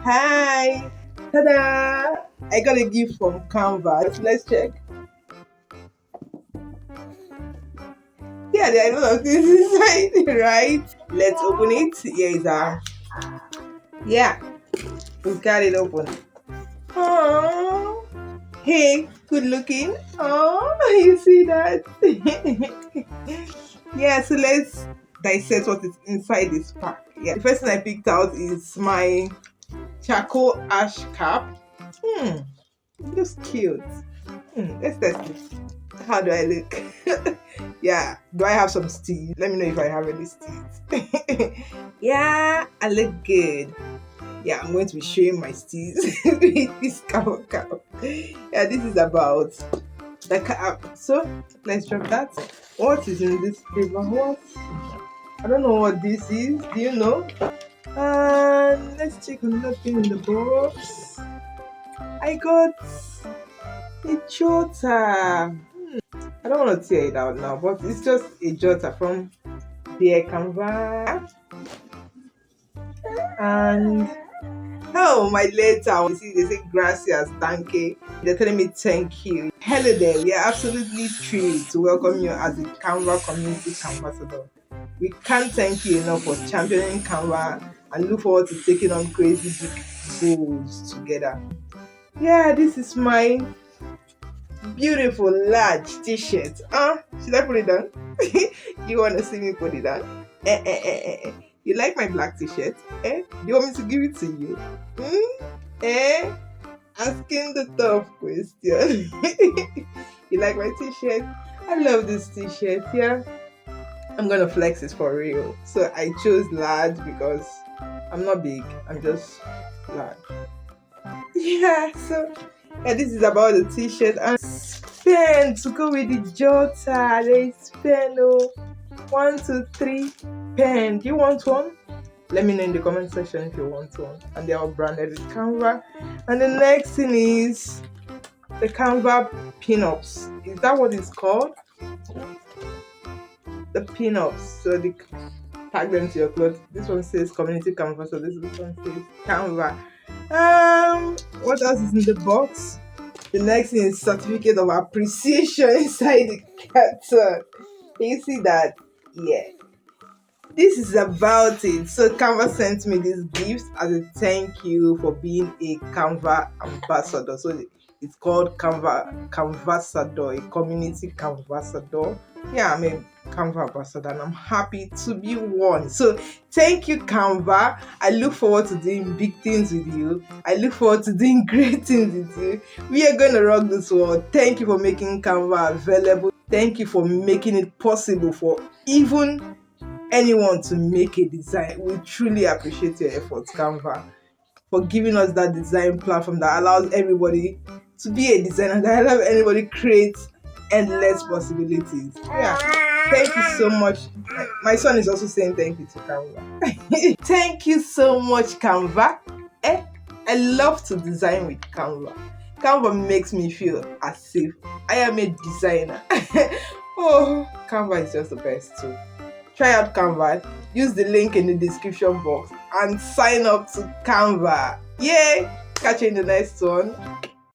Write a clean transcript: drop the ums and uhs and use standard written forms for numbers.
Hi! Ta-da! I got a gift from Canva. Let's check. Yeah, there are a lot of things inside, right? Let's open it. Here is our. Yeah, we got it open. Oh, hey, good looking. Oh, you see that? Yeah, so let's dissect what is inside this pack. Yeah, the first thing I picked out is my charcoal ash cap. It looks cute. Let's test it. How do I look? Yeah, do I have some steeds? Let me know if I have any steeds. Yeah, I look good. Yeah, I'm going to be showing my steeds with this cow cap. Yeah, this is about the cap. So let's drop that. What is in this paper? What? I don't know what this is. Do you know? Let's check another thing in the box. I got a jotter. I don't want to tear it out now, but it's just a jotter from the Canva. And oh, my letter. You see, they say gracias, thank you. They're telling me thank you. Hello there. We are absolutely thrilled to welcome you as a Canva Community Canvassador. We can't thank you enough for championing Canva and look forward to taking on crazy big goals together. Yeah, this is my beautiful large t-shirt. Should I put it down? You want to see me put it down? You like my black t-shirt? Do you want me to give it to you? Asking the tough question. You like my t-shirt? I love this t-shirt. Yeah, I'm gonna flex it for real. So I chose large because I'm not big. I'm just large. Yeah, so yeah, this is about the t-shirt and pen to go with the jotter. There is pen. 1, 2, 3 pen. Do you want one? Let me know in the comment section if you want one. And they are all branded with Canva. And the next thing is the Canva pin-ups. Is that what it's called? The pin-ups. So they tag them to your clothes. This one says Community Canvas, so this one says Canva. What else is in the box? The next thing is certificate of appreciation inside the carton. Can you see that? Yeah. This is about it. So Canva sent me this gift as a thank you for being a Canva ambassador. So it's called Canva Canvassador, a community Canvassador. Yeah, I'm a Canva ambassador and I'm happy to be one. So thank you, Canva. I look forward to doing big things with you. I look forward to doing great things with you. We are going to rock this world. Thank you for making Canva available. Thank you for making it possible for even anyone to make a design. We truly appreciate your efforts, Canva, for giving us that design platform that allows everybody to be a designer, that allows anybody create endless possibilities. Yeah, thank you so much. My son is also saying thank you to Canva. Thank you so much, Canva. I love to design with Canva. Canva makes me feel as if I am a designer. Oh, Canva is just the best too. Try out Canva, use the link in the description box and sign up to Canva. Yay! Catch you in the next one.